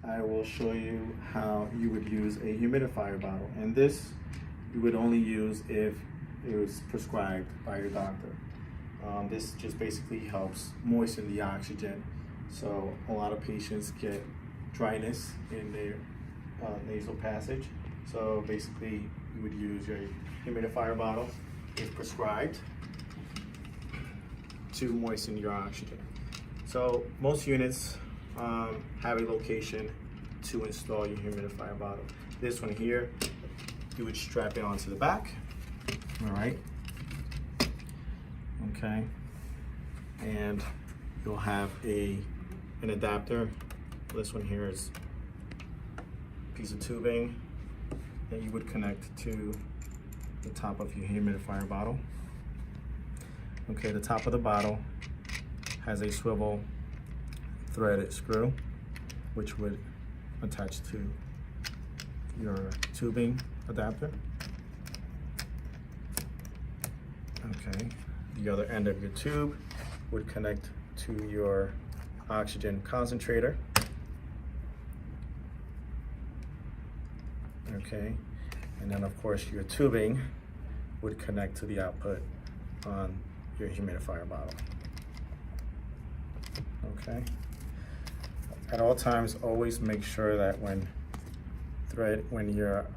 I will show you how you would use a humidifier bottle. And this you would only use if it was prescribed by your doctor. This just basically helps moisten the oxygen. So a lot of patients get dryness in their nasal passage. So basically you would use your humidifier bottle if prescribed to moisten your oxygen. So most units have a location to install your humidifier bottle. This one here, you would strap it onto the back, all right? Okay, and you'll have an adapter. This one here is a piece of tubing that you would connect to the top of your humidifier bottle. Okay, the top of the bottle has a swivel threaded screw, which would attach to your tubing adapter. Okay, the other end of your tube would connect to your oxygen concentrator. Okay, and then of course your tubing would connect to the output on your humidifier bottle. Okay. At all times, always make sure that when you're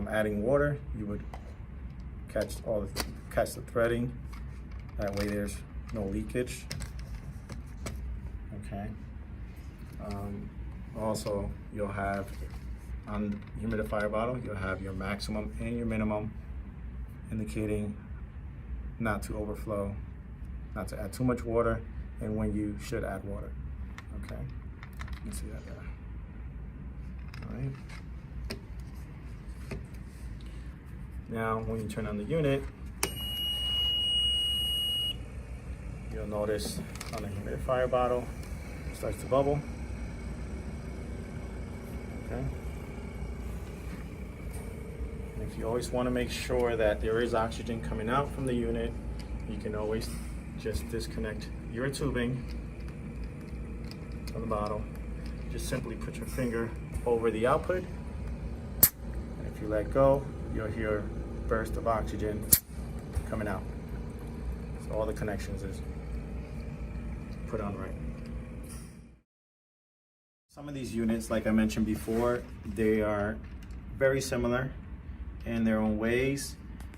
adding water, you would catch the threading. That way, there's no leakage. Okay. Also, you'll have on the humidifier bottle, you'll have your maximum and your minimum, indicating not to overflow, not to add too much water, and when you should add water. Okay, you can see that there. All right. Now, when you turn on the unit, you'll notice on the humidifier bottle, it starts to bubble. Okay. And if you always want to make sure that there is oxygen coming out from the unit, you can always just disconnect your tubing from the bottle. Just simply put your finger over the output, and if you let go, you'll hear a burst of oxygen coming out. So all the connections is put on right. Some of these units, like I mentioned before, they are very similar in their own ways.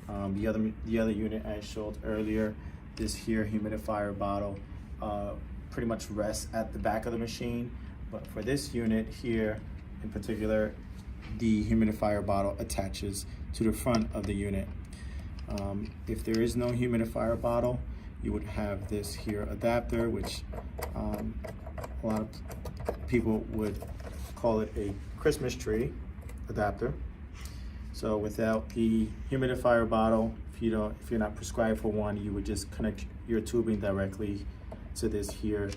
The other unit I showed earlier, this here humidifier bottle pretty much rests at the back of the machine, but for this unit here in particular, the humidifier bottle attaches to the front of the unit. If there is no humidifier bottle, you would have this here adapter, which a lot of people would call it a Christmas tree adapter. So without the humidifier bottle, if you're not prescribed for one, you would just connect your tubing directly to this here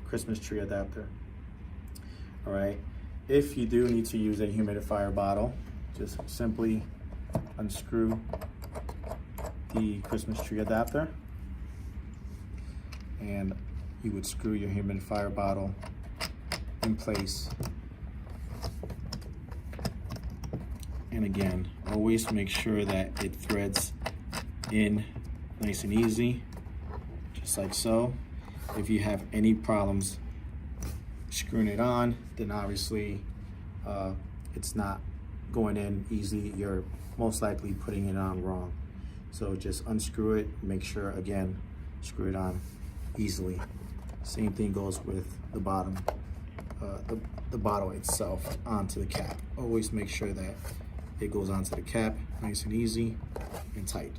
Christmas tree adapter. All right. If you do need to use a humidifier bottle, just simply unscrew the Christmas tree adapter, and you would screw your humidifier bottle in place. And again, always make sure that it threads in nice and easy, just like so. If you have any problems screwing it on, then obviously it's not going in easy. You're most likely putting it on wrong. So just unscrew it, make sure, again, screw it on easily. Same thing goes with the bottom, the bottle itself onto the cap. Always make sure that it goes onto the cap nice and easy and tight.